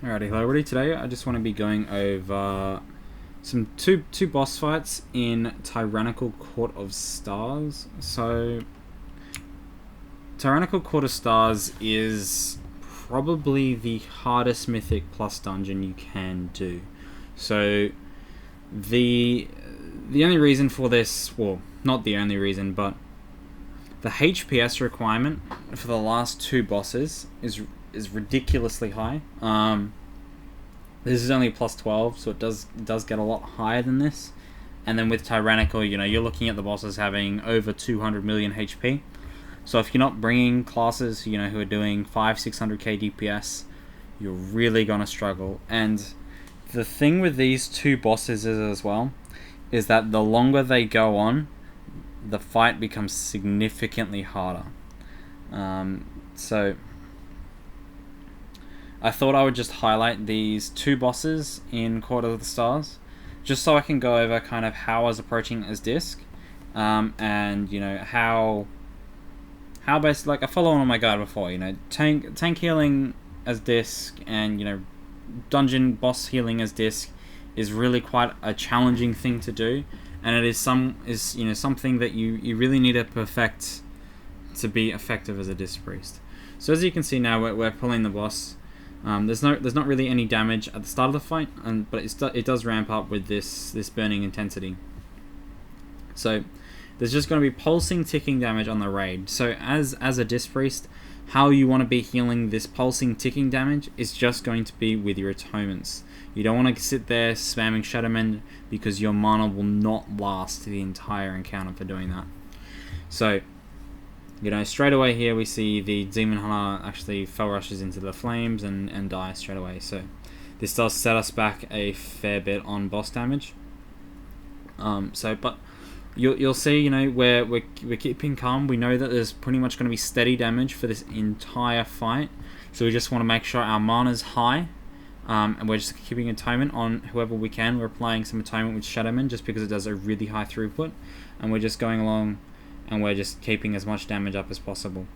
Alrighty, hello everybody. Today I just want to be going over some two boss fights in Tyrannical Court of Stars. So, Tyrannical Court of Stars is probably the hardest Mythic Plus dungeon you can do. So, the only reason for this, well, not the only reason, but the HPS requirement for the last two bosses is ridiculously high. This is only plus 12, so it does get a lot higher than this. And then with Tyrannical, you're looking at the bosses having over 200 million HP. So if you're not bringing classes, who are doing 500-600k DPS, you're really gonna struggle. And the thing with these two bosses is as well, is that the longer they go on, the fight becomes significantly harder. So I thought I would just highlight these two bosses in Court of the Stars, just so I can go over kind of how I was approaching it as Disc, and how basically, like I follow on my guide before, tank healing as Disc and dungeon boss healing as Disc is really quite a challenging thing to do, and it is something that you really need to perfect to be effective as a Disc priest. So as you can see now, we're pulling the boss. There's not really any damage at the start of the fight, but it does ramp up with this burning intensity. So there's just going to be pulsing, ticking damage on the raid. So as a Disc priest, how you want to be healing this pulsing, ticking damage is just going to be with your atonements. You don't want to sit there spamming Shadow Mend because your mana will not last the entire encounter for doing that. So straight away here we see the Demon Hunter actually fell rushes into the flames and dies straight away. So this does set us back a fair bit on boss damage. But you'll see, we're keeping calm. We know that there's pretty much going to be steady damage for this entire fight. So we just want to make sure our mana's high. And we're just keeping atonement on whoever we can. We're applying some atonement with Shadow Mend just because it does a really high throughput. And we're just going along and we're just keeping as much damage up as possible.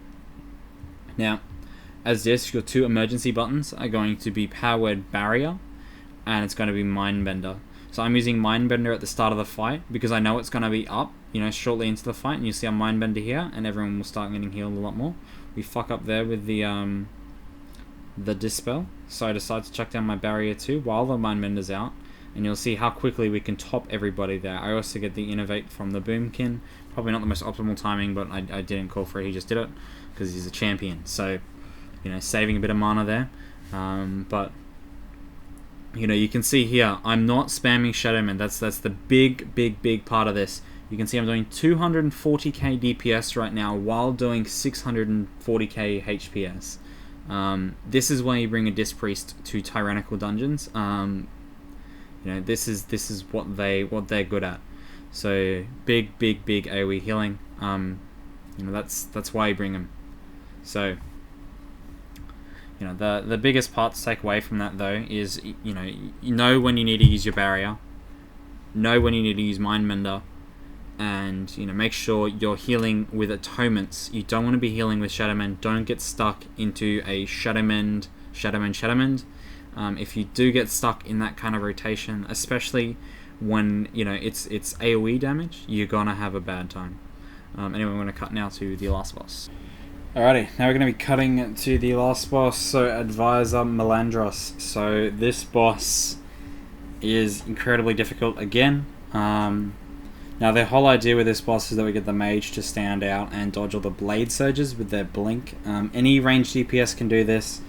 Now, as Disc, your two emergency buttons are going to be Powered Barrier, and it's going to be Mindbender. So I'm using Mindbender at the start of the fight because I know it's going to be up, shortly into the fight, and you see our Mindbender here, and everyone will start getting healed a lot more. We fuck up there with the Dispel, so I decide to chuck down my Barrier too while the Mindbender's out. And you'll see how quickly we can top everybody there. I also get the Innovate from the Boomkin. Probably not the most optimal timing, but I didn't call for it. He just did it because he's a champion. So, saving a bit of mana there. But, you can see here, I'm not spamming Shadow Mend. That's the big part of this. You can see I'm doing 240k DPS right now while doing 640k HPS. This is why you bring a Disc Priest to Tyrannical dungeons. This is what they're good at. So big AoE healing. That's why you bring them. So the biggest part to take away from that though is you know when you need to use your barrier, know when you need to use Mindbender, and make sure you're healing with atonements. You don't want to be healing with Shadow Mend. Don't get stuck into a Shadow Mend. If you do get stuck in that kind of rotation, especially when it's AoE damage, you're gonna have a bad time. Anyway, we're gonna cut now to the last boss. Alrighty, now we're gonna be cutting to the last boss. So Advisor Melandros. So this boss is incredibly difficult again. Now the whole idea with this boss is that we get the mage to stand out and dodge all the blade surges with their blink. Any ranged DPS can do this,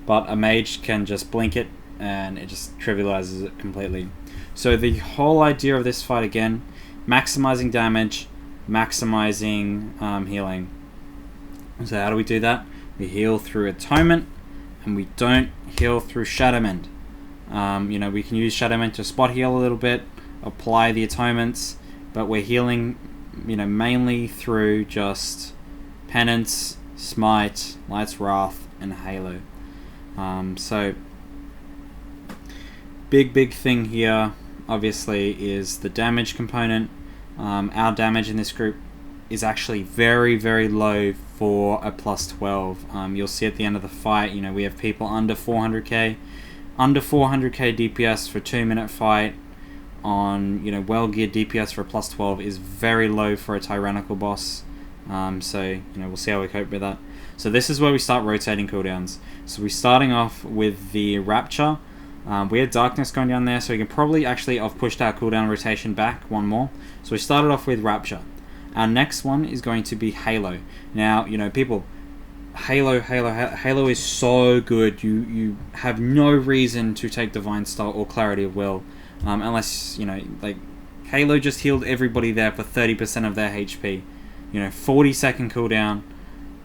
but a mage can just blink it and it just trivializes it completely. So the whole idea of this fight again, maximizing damage, maximizing healing. So how do we do that? We heal through Atonement, and we don't heal through Shadow Mend. We can use Shadow Mend to spot heal a little bit, apply the Atonements, but we're healing mainly through just Penance, Smite, Light's Wrath, and Halo. So big thing here obviously is the damage component. Our damage in this group is actually very low for a plus 12. You'll see at the end of the fight, we have people under 400k. under 400k DPS for a 2-minute fight on, you know, well geared DPS for a plus 12 is very low for a Tyrannical boss. So, you know, we'll see how we cope with that. So this is where we start rotating cooldowns. So we're starting off with the Rapture. We had Darkness going down there, so we can probably actually have pushed our cooldown rotation back one more. So we started off with Rapture. Our next one is going to be Halo. Now, you know, people, Halo is so good. You have no reason to take Divine Style or Clarity of Will, unless, you know, like, Halo just healed everybody there for 30% of their HP. You know, 40-second cooldown,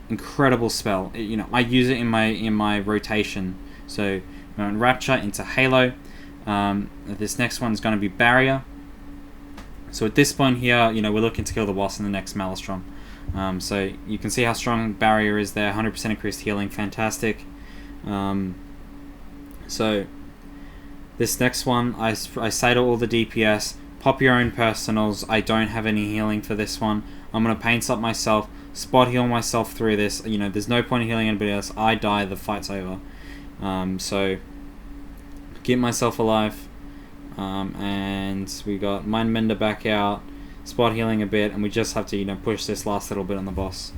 incredible spell. You know, I use it in my rotation. So, Rapture into Halo. This next one is going to be Barrier. So at this point here, you know, we're looking to kill the boss in the next Maelstrom. So you can see how strong Barrier is there. 100% increased healing, fantastic. So this next one, I say to all the DPS, pop your own personals. I don't have any healing for this one. I'm going to paint up myself, spot heal myself through this. You know, there's no point in healing anybody else. I die, the fight's over. So keep myself alive. And we got Mindmender back out, spot healing a bit, and we just have to, you know, push this last little bit on the boss.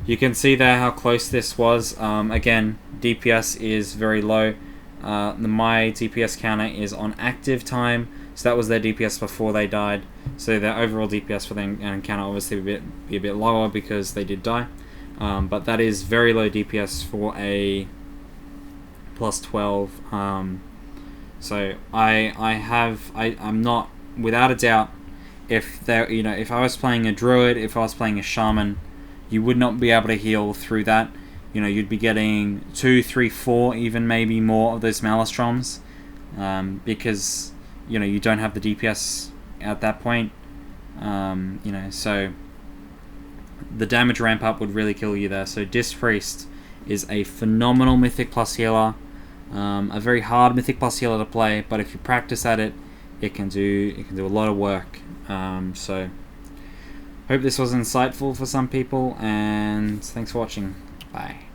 You can see there how close this was. Again, DPS is very low. My DPS counter is on active time, so that was their DPS before they died. So their overall DPS for the encounter obviously be a bit lower because they did die. But that is very low DPS for a plus 12. So I'm not, without a doubt, if I was playing a druid, if I was playing a shaman, you would not be able to heal through that. You know, you'd be getting 2, 3, 4, even maybe more of those Maelstroms, because, you know, you don't have the DPS at that point. You know, so the damage ramp up would really kill you there. So Disc Priest is a phenomenal Mythic Plus healer. A very hard Mythic Plus healer to play, but if you practice at it, it can do a lot of work. So hope this was insightful for some people, and thanks for watching. Bye.